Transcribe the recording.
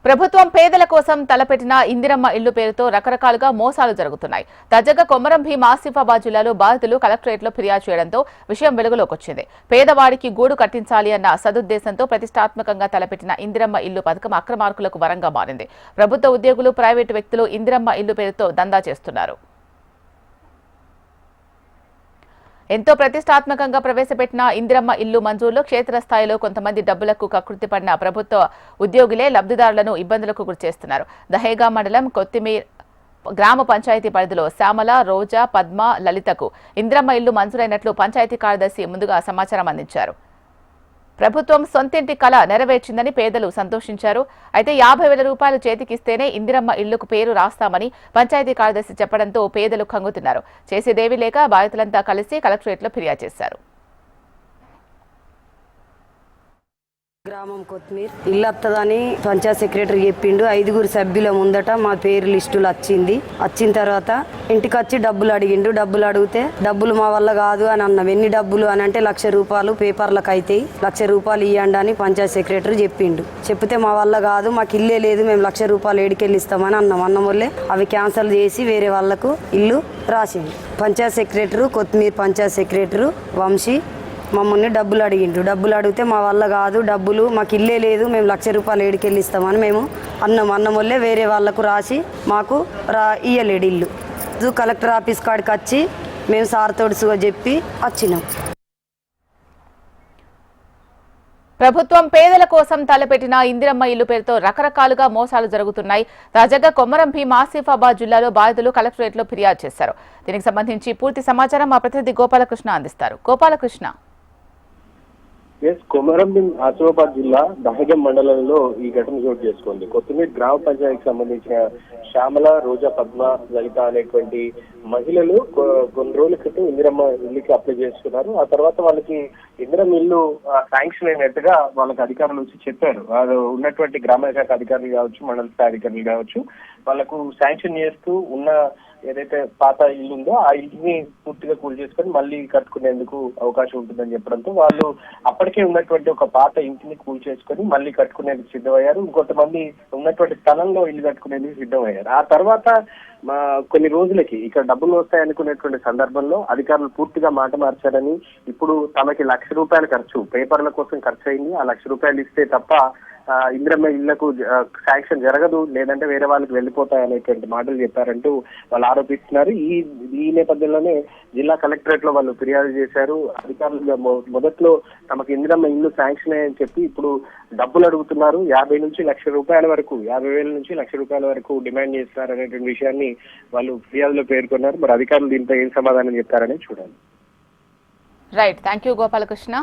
ప్రభుత్వం పేదల కోసం తలపెట్టిన ఇందిరమ్మ ఇల్లు పేరుతో రకరకాలుగా మోసాలు జరుగుతున్నాయి. తాజాగా కొమరం భీం ఆసిఫాబాద్ జిల్లాలో బాధితులు కలెక్టరేట్లో ఫిర్యాదు చేయడంతో విషయం వెలుగులోకి వచ్చింది. పేదవాడికి గూడు కట్టించాలి అన్న సదుద్దేశంతో ప్రతిష్టాత్మకంగా తలపెట్టిన ఇందిరమ్మ ఇల్లు పథకం అక్రమార్కులకు వరంగా మారింది. ప్రభుత్వ ఉద్యోగులు, ప్రైవేటు వ్యక్తులు ఇందిరమ్మ ఇల్లు పేరుతో దందా చేస్తున్నారు. ఎంతో ప్రతిష్టాత్మకంగా ప్రవేశపెట్టిన ఇందిరమ్మ ఇల్లు మంజూరులో క్షేత్రస్థాయిలో కొంతమంది డబ్బులకు కకృతిపడిన ప్రభుత్వ ఉద్యోగులే లబ్ధిదారులను ఇబ్బందులకు గురిచేస్తున్నారు. దహేగా మండలం కొత్తిమీర్ గ్రామ పంచాయతీ పరిధిలో శ్యామల, రోజా, పద్మ, లలితకు ఇందిరమ్మ ఇల్లు మంజూరైనట్లు పంచాయతీ కార్యదర్శి ముందుగా సమాచారం అందించారు. ప్రభుత్వం సొంతింటి కళ నెరవేర్చిందని పేదలు సంతోషించారు. అయితే 50,000 రూపాయలు చేతికిస్తేనే ఇందిరమ్మ ఇల్లుకు పేరు రాస్తామని పంచాయతీ కార్యదర్శి చెప్పడంతో పేదలు కంగుతున్నారు. చేసేదేవీ లేక బాధితులంతా కలిసి కలెక్టరేట్లో ఫిర్యాదు చేశారు. గ్రామం కొత్తిమీర్ ఇల్లు వస్తుందని పంచాయత్ సెక్రటరీ చెప్పిండు. 5 సభ్యుల ముందట మా పేరు లిస్టులు వచ్చిన తర్వాత ఇంటికి వచ్చి డబ్బులు అడిగిండు. డబ్బులు అడిగితే డబ్బులు మా వల్ల కాదు అని అన్నాం. ఎన్ని డబ్బులు అని అంటే 1,00,000 రూపాయలు పేపర్లకు అయితే 1,00,000 రూపాయలు ఇవ్వండి అని పంచాయత్ సెక్రటరీ చెప్పిండు. చెప్తే మా వల్ల కాదు, మాకు ఇల్లే లేదు, మేము 1,00,000 రూపాయలు ఏడికెళ్ళి ఇస్తామని అన్న వల్లే అవి క్యాన్సల్ చేసి వేరే వాళ్ళకు ఇల్లు రాసిండు. పంచాయత్ సెక్రటరీ కొత్తిమీర్ పంచాయత్ సెక్రటరీ వంశీ మమ్మల్ని డబ్బులు అడిగిండు. డబ్బులు అడిగితే మా వల్ల కాదు, డబ్బులు మాకు ఇల్లే లేదు, మేము 1,00,000 రూపాయలు ఏడికెళ్ళి ఇస్తామని మేము అన్నం వల్లే వేరే వాళ్ళకు రాసి మాకు ఇయ్యలేడు ఇల్లు. కలెక్టర్ ఆఫీస్ కాడికి వచ్చి మేము సార్ తోడుసుగా చెప్పి వచ్చినాం. ప్రభుత్వం పేదల కోసం తలపెట్టిన ఇందిరమ్మ ఇల్లు పేరుతో రకరకాలుగా మోసాలు జరుగుతున్నాయి. తాజాగా కొమరం భీం ఆసిఫాబాద్ జిల్లాలో బాధితులు కలెక్టరేట్లో ఫిర్యాదు చేశారు. దీనికి సంబంధించి పూర్తి సమాచారం మా ప్రతినిధి గోపాలకృష్ణ అందిస్తారు. గోపాలకృష్ణ. కొమరం భీం ఆసిఫాబాద్ జిల్లా దహగం మండలంలో ఈ ఘటన చోటు చేసుకుంది. కొత్తిమీర్ గ్రామ పంచాయతీకి సంబంధించిన శ్యామల, రోజా, పద్మ, లలిత అనేటువంటి మహిళలు కొన్ని రోజుల క్రితం ఇందిరమ్మ ఇల్లుకి అప్లై చేసుకున్నారు. ఆ తర్వాత వాళ్ళకి ఇందిరమ్మ ఇల్లు శాంక్షన్ అయినట్టుగా వాళ్ళకి అధికారులు వచ్చి చెప్పారు. వాళ్ళు ఉన్నటువంటి గ్రామ శాఖ అధికారులు కావచ్చు, మండల స్థాయి అధికారులు కావచ్చు, వాళ్ళకు శాంక్షన్ చేస్తూ ఉన్న ఏదైతే పాత ఇల్లు ఉందో ఆ ఇంటిని పూర్తిగా కూల్ చేసుకొని మళ్ళీ కట్టుకునేందుకు అవకాశం ఉంటుందని చెప్పడంతో వాళ్ళు అప్పటికే ఉన్నటువంటి ఒక పాత ఇంటిని కూల్ చేసుకొని మళ్ళీ కట్టుకునేందుకు సిద్ధమయ్యారు. ఇంకొంతమంది ఉన్నటువంటి స్థలంలో ఇల్లు కట్టుకునేందుకు సిద్ధమయ్యారు. ఆ తర్వాత కొన్ని రోజులకి ఇక్కడ డబ్బులు వస్తాయనుకునేటువంటి సందర్భంలో అధికారులు పూర్తిగా మాట మార్చారని, ఇప్పుడు తమకి 1,00,000 రూపాయలు ఖర్చు పేపర్ల కోసం ఖర్చు అయింది, ఆ 1,00,000 రూపాయలు ఇస్తే తప్ప ఇందిరమ్మ ఇళ్లకు శాంక్షన్ జరగదు, లేదంటే వేరే వాళ్ళకి వెళ్ళిపోతాయనేటువంటి మాటలు చెప్పారంటూ వాళ్ళు ఆరోపిస్తున్నారు. ఈ నేపథ్యంలోనే జిల్లా కలెక్టరేట్ లో వాళ్ళు ఫిర్యాదు చేశారు. అధికారులు మొదట్లో తమకు ఇందిరమ్మ ఇల్లు శాంక్షన్ అయ్యని చెప్పి ఇప్పుడు డబ్బులు అడుగుతున్నారు. 50,000 నుంచి 1,00,000 రూపాయల వరకు 50,000 నుంచి 1,00,000 రూపాయల వరకు డిమాండ్ చేస్తున్నారు అనేటువంటి విషయాన్ని వాళ్ళు ఫిర్యాదులో పేర్కొన్నారు. మరి అధికారులు దీంతో ఏం సమాధానం చెప్తారని చూడాలి. Right, thank you Gopalakrishna.